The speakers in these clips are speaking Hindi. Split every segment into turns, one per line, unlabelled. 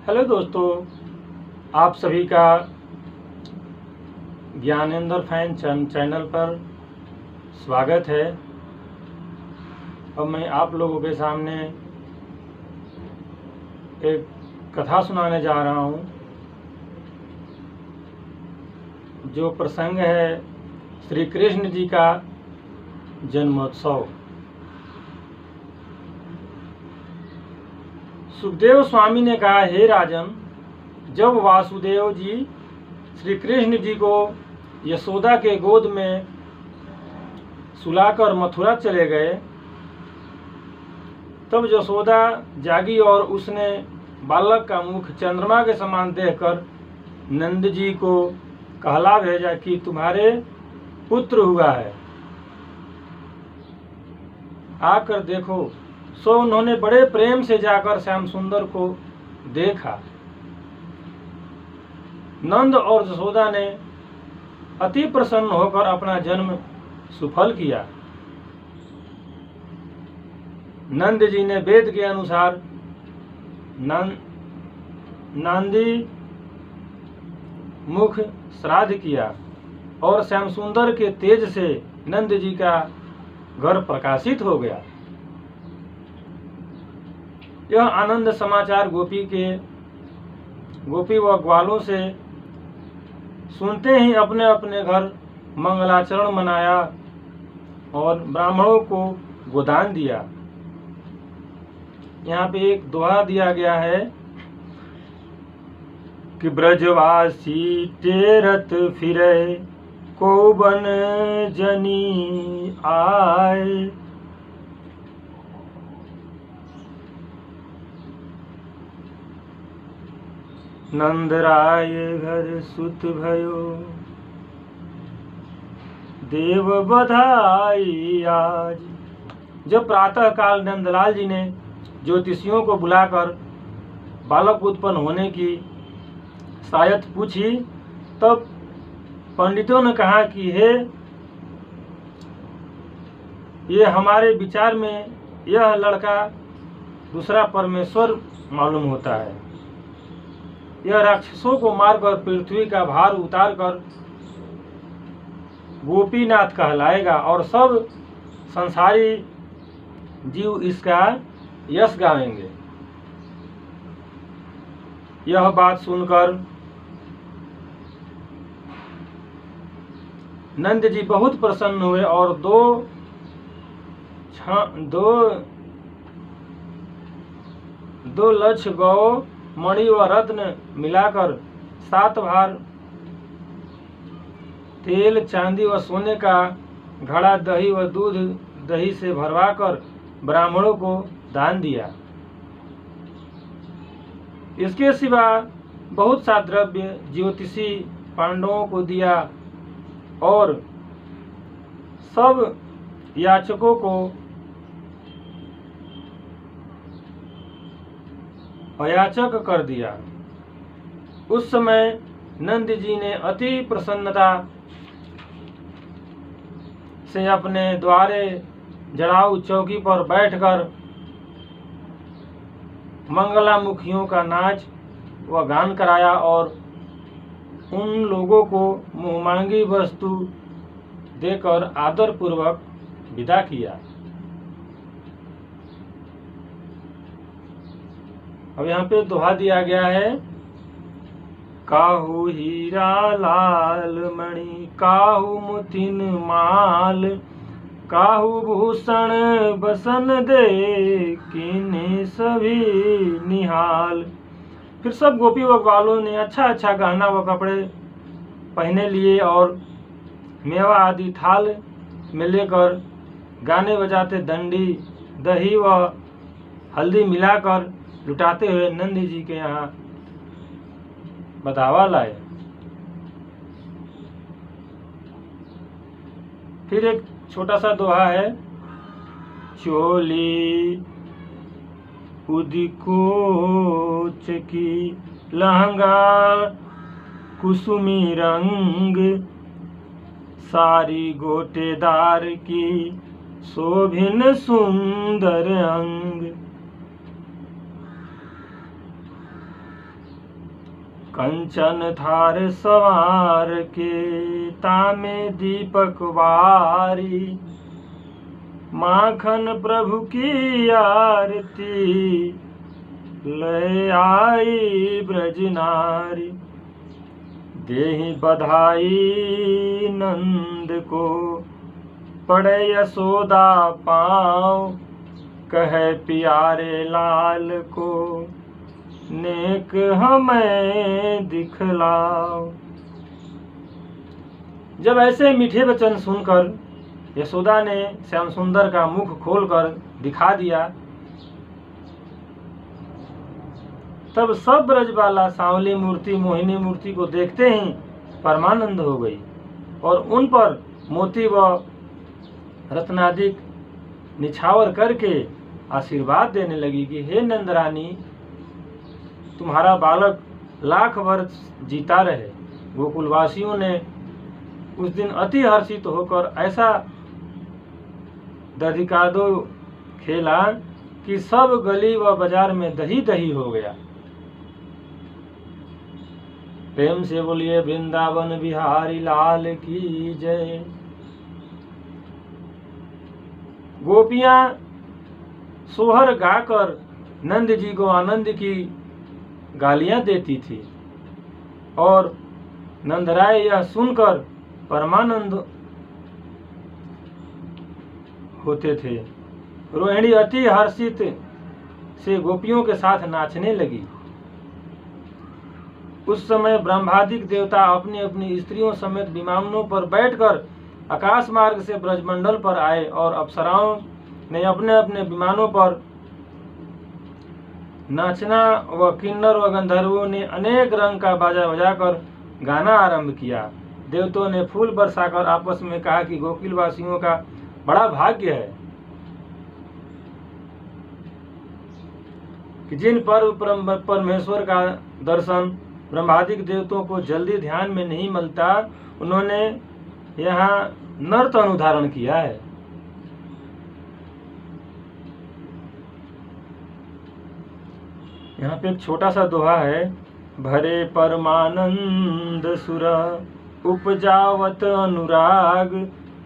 हेलो दोस्तों, आप सभी का ज्ञानेंद्र फैन चैनल पर स्वागत है। और मैं आप लोगों के सामने एक कथा सुनाने जा रहा हूँ, जो प्रसंग है श्री कृष्ण जी का जन्मोत्सव। सुखदेव स्वामी ने कहा, हे राजन, जब वासुदेव जी श्री कृष्ण जी को यशोदा के गोद में सुलाकर मथुरा चले गए, तब यशोदा जागी और उसने बालक का मुख चंद्रमा के समान देखकर नंद जी को कहला भेजा कि तुम्हारे पुत्र हुआ है, आकर देखो। सो उन्होंने बड़े प्रेम से जाकर श्याम सुंदर को देखा। नंद और यशोदा ने अति प्रसन्न होकर अपना जन्म सुफल किया। नंद जी ने वेद के अनुसार नांदी मुख श्राद्ध किया और श्याम सुंदर के तेज से नंद जी का घर प्रकाशित हो गया। यह आनंद समाचार गोपी व ग्वालों से सुनते ही अपने अपने घर मंगलाचरण मनाया और ब्राह्मणों को गोदान दिया। यहाँ पे एक दोहा दिया गया है कि ब्रजवासी तेरथ फिरे को बन जनी आए। नंदराय घर सुत भयो देव बधाई आज। जब प्रातः काल नंदलाल जी ने ज्योतिषियों को बुलाकर बालक उत्पन्न होने की शायद पूछी, तब पंडितों ने कहा कि हे, ये हमारे विचार में यह लड़का दूसरा परमेश्वर मालूम होता है। यह राक्षसों को मारकर पृथ्वी का भार उतारकर गोपीनाथ कहलाएगा और सब संसारी जीव इसका यश गाएंगे। यह बात सुनकर नंद जी बहुत प्रसन्न हुए और दो लक्ष गौ, मणि व रत्न मिलाकर 7 भार तेल, चांदी व सोने का घड़ा, दही व दूध दही से भरवाकर ब्राह्मणों को दान दिया। इसके सिवा बहुत सा द्रव्य ज्योतिषी पांडवों को दिया और सब याचकों को अयाचक कर दिया। उस समय नंद जी ने अति प्रसन्नता से अपने द्वारे जड़ाऊ चौकी पर बैठकर मंगलामुखियों का नाच व गान कराया और उन लोगों को मुंहमांगी वस्तु देकर आदर पूर्वक विदा किया। अब यहाँ पे दोहा दिया गया है, काहू हीरा लाल मणि, काहू मुथिन माल, काहू भूषण बसन दे, कीने सभी निहाल। फिर सब गोपी व ग्वालों ने अच्छा अच्छा गहना व कपड़े पहने लिए और मेवा आदि थाल में लेकर गाने बजाते डंडी, दही व हल्दी मिलाकर लुटाते हुए नंद जी के यहाँ बधावा लाए। फिर एक छोटा सा दोहा है, चोली उदिकोच की, लहंगा कुसुमी रंग, सारी गोटेदार की, शोभिन सुंदर अंग। कंचन थार सवार के, तामे दीपक वारी। माखन प्रभु की आरती, ले आई ब्रज नारी। देहि बधाई नंद को, पड़े यशोदा पाँव। कहे प्यारे लाल को, नेक हमें दिखलाओ। जब ऐसे मीठे वचन सुनकर यशोदा ने श्याम सुंदर का मुख खोलकर दिखा दिया, तब सब ब्रजबाला सांवली मूर्ति मोहिनी मूर्ति को देखते ही परमानंद हो गई और उन पर मोती व रत्नादिक निछावर करके आशीर्वाद देने लगी कि हे नंदरानी, तुम्हारा बालक लाख वर्ष जीता रहे। गोकुलवासियों ने उस दिन अति हर्षित होकर ऐसा दधिकादो खेला कि सब गली व बाजार में दही दही हो गया। प्रेम से बोलिए वृंदावन बिहारी लाल की जय। गोपियां सोहर गाकर नंद जी को आनंद की गालियां देती थी और नंदराय यह सुनकर परमानंद होते थे। रोहिणी अति हर्षित से गोपियों के साथ नाचने लगी। उस समय ब्रह्मादिक देवता अपनी अपनी स्त्रियों समेत विमानों पर बैठकर आकाश मार्ग से ब्रजमंडल पर आए और अप्सराओं ने अपने अपने विमानों पर नाचना व किन्नर व गंधर्वों ने अनेक रंग का बाजा बजाकर गाना आरंभ किया। देवताओं ने फूल बरसाकर आपस में कहा कि गोकुलवासियों का बड़ा भाग्य है कि जिन पर्व परमेश्वर का दर्शन ब्रह्मादिक देवताओं को जल्दी ध्यान में नहीं मिलता, उन्होंने यहाँ नर्त अनुधारण किया है। यहाँ पे एक छोटा सा दोहा है। भरे परमानंद सुर, उपजावत अनुराग।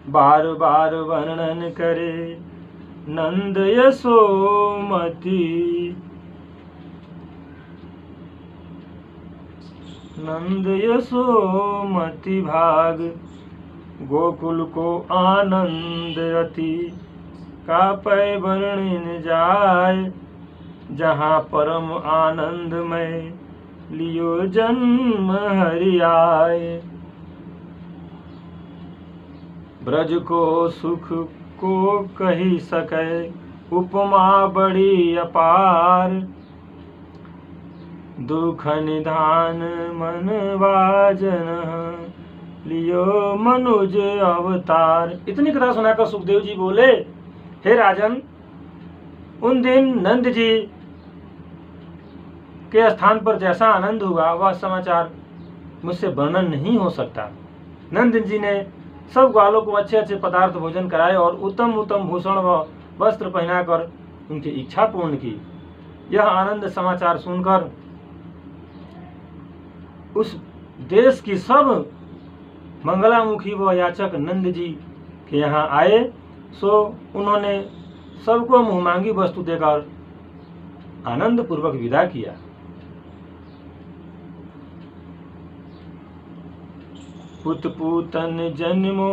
बार बार वर्णन करे, नंद यशोमती। नंद यशोमति भाग, गोकुल को आनंद अति। कापै वर्णिन जाय, जहाँ परम आनंदमय। लियो जन्म हरि आए। ब्रज को सुख को कही सके, उपमा बड़ी अपार। दुख निधान मन वाजन, लियो मनुज अवतार। इतनी कथा सुनाकर सुखदेव जी बोले, हे राजन, उन दिन नंद जी के स्थान पर जैसा आनंद हुआ वह समाचार मुझसे वर्णन नहीं हो सकता। नंद जी ने सब ग्वालों को अच्छे अच्छे पदार्थ भोजन कराए और उत्तम उत्तम भूषण व वस्त्र पहनाकर उनकी इच्छा पूर्ण की। यह आनंद समाचार सुनकर उस देश की सब मंगलामुखी व याचक नंद जी के यहाँ आए। सो उन्होंने सबको मुहमांगी वस्तु देकर आनंद पूर्वक विदा किया। पुत पूतन जन्मो,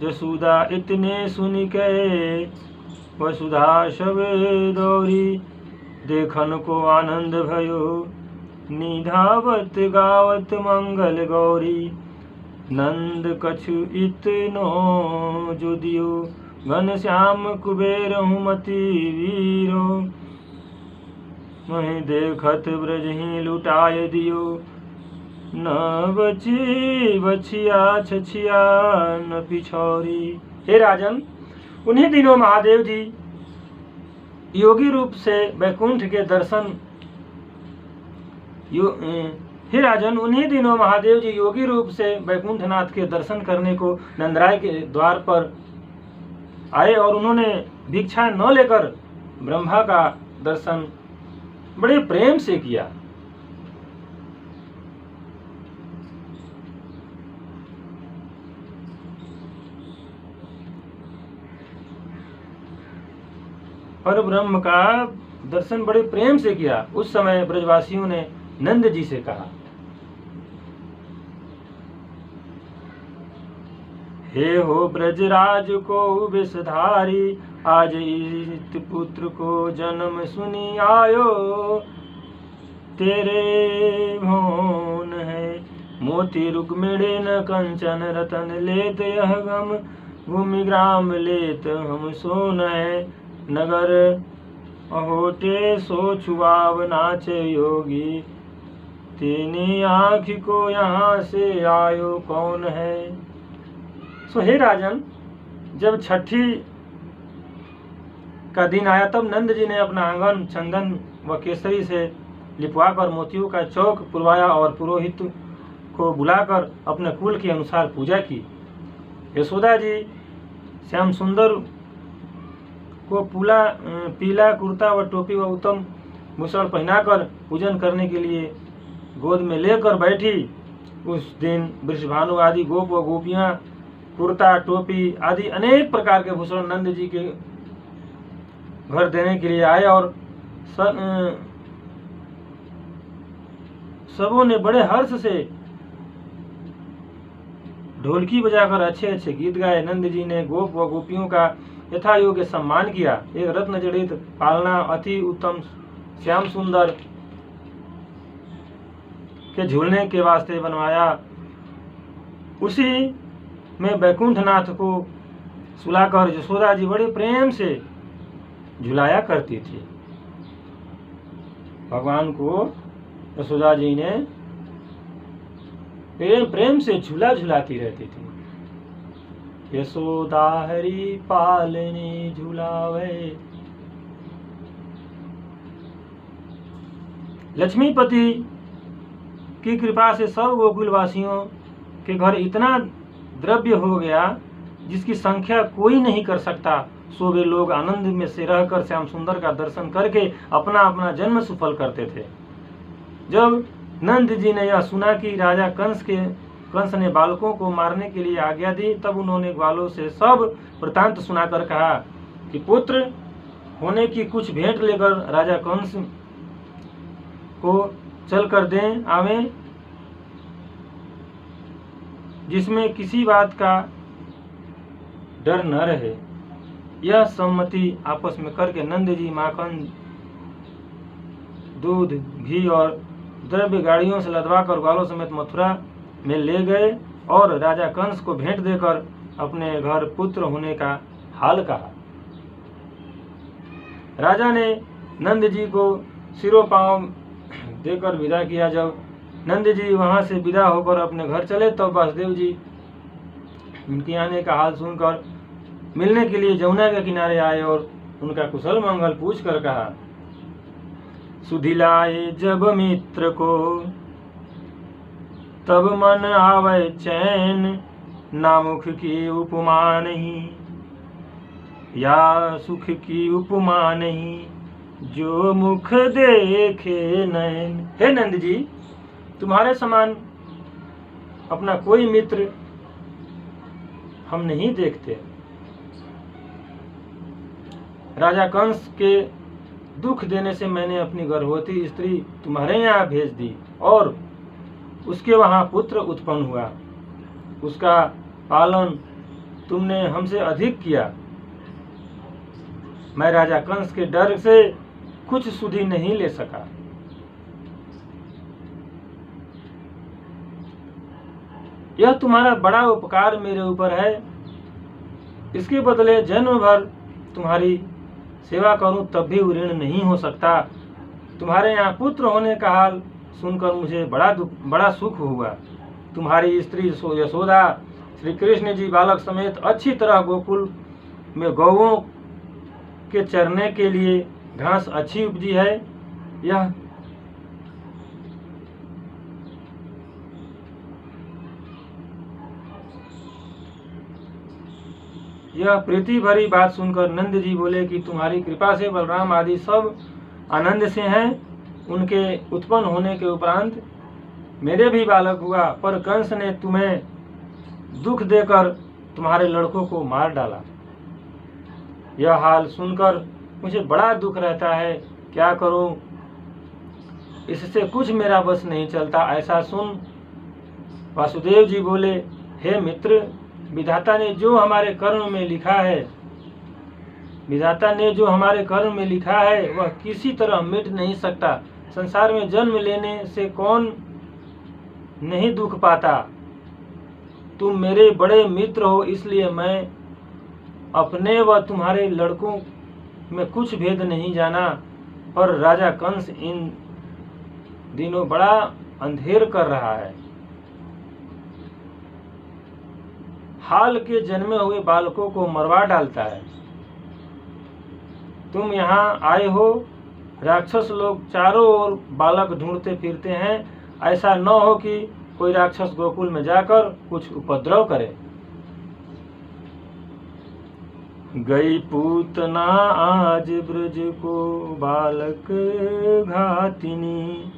जसुदा इतने सुन के। वसुधा शब दौरी, देखन को आनंद भयो। निधावत गावत मंगल गौरी। नंद कछु इतनो जो दियो। घन श्याम कुबेर मति वीरो। वहीं देखत ब्रज ही लुटाए दियो। न बची बछिया छछिया न पिछौरी। हे राजन, उन्हीं दिनों महादेव जी योगी रूप से वैकुंठ के दर्शन हे राजन, उन्हीं दिनों महादेव जी योगी रूप से वैकुंठनाथ के दर्शन करने को नंदराय के द्वार पर आए और उन्होंने भिक्षा न लेकर ब्रह्मा का दर्शन बड़े प्रेम से किया। पर ब्रह्म का दर्शन बड़े प्रेम से किया। उस समय ब्रजवासियों ने नंद जी से कहा, हे हो ब्रजराज को विषधारी, आज इस पुत्र को जन्म सुनी आयो। तेरे भोन है मोती रुक्मिणी न कंचन रतन, लेत यह गम भूमि ग्राम लेत हम सोन है। नगर अहोटे सो छुआव नाचे योगी, तेनी आँख को यहाँ से आयो कौन है। सो हे राजन, जब छठी का दिन आया तब नंद जी ने अपना आंगन चंदन व केसरी से लिपवाकर मोतियों का चौक पुरवाया और पुरोहित को बुलाकर अपने कुल के अनुसार पूजा की। यशोदा जी श्याम सुंदर को पीला कुर्ता व टोपी व उत्तम भूषण पहनाकर पूजन करने के लिए गोद में लेकर बैठी। उस दिन वृषभानु आदि गोप व गोपियां कुर्ता टोपी आदि अनेक प्रकार के भूषण नंद जी के घर देने के लिए आए और सबों ने बड़े हर्ष से ढोलकी बजाकर अच्छे अच्छे गीत गाए। नंद जी ने गोप व गोपियों का यथा योग्य सम्मान किया। एक रत्न जड़ित पालना अति उत्तम श्याम सुंदर के झूलने के वास्ते बनवाया। उसी में वैकुंठनाथ को सुलाकर यशोदा जी बड़े प्रेम से झुलाया करती थी। भगवान को यशोदा जी ने प्रेम से झूला झुलाती रहती थी। यशोदा हरि पालनी झुलावे। लक्ष्मीपति की कृपा से सब गोकुलवासियों के घर इतना द्रव्य हो गया जिसकी संख्या कोई नहीं कर सकता। सो वे लोग आनंद में से रहकर श्याम सुंदर का दर्शन करके अपना अपना जन्म सफल करते थे। जब नंद जी ने यह सुना कि राजा कंस ने बालकों को मारने के लिए आज्ञा दी, तब उन्होंने ग्वालों से सब वृतांत सुनाकर कहा कि पुत्र होने की कुछ भेंट लेकर राजा कंस को चल कर दें आवे, जिसमें किसी बात का डर न रहे। यह सम्मति आपस में करके नंद जी माखन, दूध, घी और द्रव्य गाड़ियों से लदवाकर ग्वालों समेत मथुरा में ले गए और राजा कंस को भेंट देकर अपने घर पुत्र होने का हाल कहा। राजा ने नंद जी को सिरों पांव देकर विदा किया। जब नंद जी वहां से विदा होकर अपने घर चले तब वासुदेव जी उनके आने का हाल सुनकर मिलने के लिए जमुना के किनारे आए और उनका कुशल मंगल पूछ कर कहा, सुधिलाए जब मित्र को तब मन आवे चैन, ना मुख की उपमा नहीं या सुख की उपमा नहीं, जो मुख देखे नैन। हे नंद जी, तुम्हारे समान अपना कोई मित्र हम नहीं देखते। राजा कंस के दुख देने से मैंने अपनी गर्भवती स्त्री तुम्हारे यहाँ भेज दी और उसके वहाँ पुत्र उत्पन्न हुआ। उसका पालन तुमने हमसे अधिक किया। मैं राजा कंस के डर से कुछ सुधि नहीं ले सका। यह तुम्हारा बड़ा उपकार मेरे ऊपर है। इसके बदले जन्म भर तुम्हारी सेवा करूं तब भी ऋण नहीं हो सकता। तुम्हारे यहाँ पुत्र होने का हाल सुनकर मुझे बड़ा सुख हुआ। तुम्हारी स्त्री यशोदा श्री कृष्ण जी बालक समेत अच्छी तरह गोकुल में गौओं के चरने के लिए घास अच्छी उपजी है। यह प्रीति भरी बात सुनकर नंद जी बोले कि तुम्हारी कृपा से बलराम आदि सब आनंद से हैं। उनके उत्पन्न होने के उपरांत मेरे भी बालक हुआ, पर कंस ने तुम्हें दुख देकर तुम्हारे लड़कों को मार डाला। यह हाल सुनकर मुझे बड़ा दुख रहता है, क्या करूं, इससे कुछ मेरा बस नहीं चलता। ऐसा सुन वासुदेव जी बोले, हे मित्र, विधाता ने जो हमारे कर्म में लिखा है, विधाता ने जो हमारे कर्म में लिखा है वह किसी तरह मिट नहीं सकता। संसार में जन्म लेने से कौन नहीं दुख पाता। तुम मेरे बड़े मित्र हो, इसलिए मैं अपने व तुम्हारे लड़कों में कुछ भेद नहीं जाना। पर राजा कंस इन दिनों बड़ा अंधेर कर रहा है। हाल के जन्मे हुए बालकों को मरवा डालता है। तुम यहाँ आए हो, राक्षस लोग चारों ओर बालक ढूंढते फिरते हैं। ऐसा न हो कि कोई राक्षस गोकुल में जाकर कुछ उपद्रव करे। गई पूतना आज ब्रज को बालक घातिनी,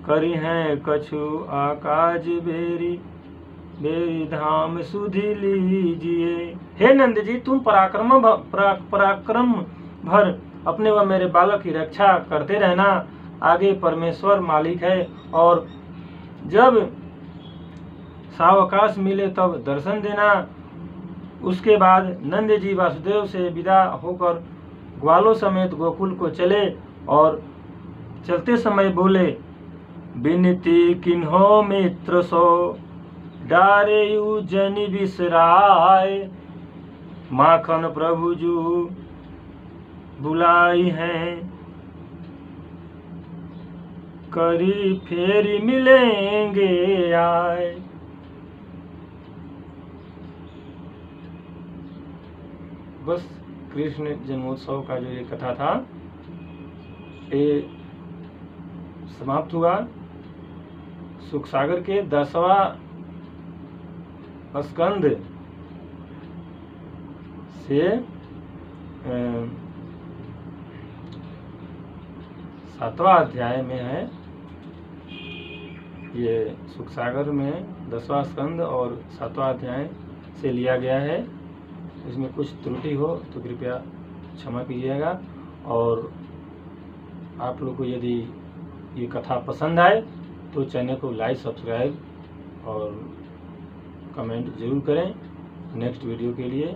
करी हैं कछु आकाज बेरी, बेरी धाम सुधि लीजिए। हे नंद जी, तुम पराक्रम भर अपने व मेरे बालक की रक्षा करते रहना। आगे परमेश्वर मालिक है, और जब सावकाश मिले तब दर्शन देना। उसके बाद नंद जी वासुदेव से विदा होकर ग्वालों समेत गोकुल को चले, और चलते समय बोले, बिनती किन्हो मित्र सो, डारेयु जनि बिसराय, माखन प्रभु जू बुलाई हैं, करी फेरी मिलेंगे आए। बस कृष्ण जन्मोत्सव का जो ये कथा था ये समाप्त हुआ। सुखसागर के 10वां स्कंद से 7वां अध्याय में है। ये सुखसागर में 10वां स्कंद और 7वां अध्याय से लिया गया है। इसमें कुछ त्रुटि हो तो कृपया क्षमा कीजिएगा। और आप लोग को यदि ये कथा पसंद आए तो चैनल को लाइक, सब्सक्राइब और कमेंट जरूर करें नेक्स्ट वीडियो के लिए।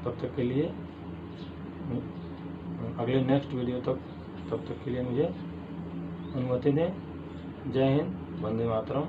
तब तक के लिए, अगले नेक्स्ट वीडियो तब तक के लिए मुझे अनुमति दें। जय हिंद, वंदे मातरम।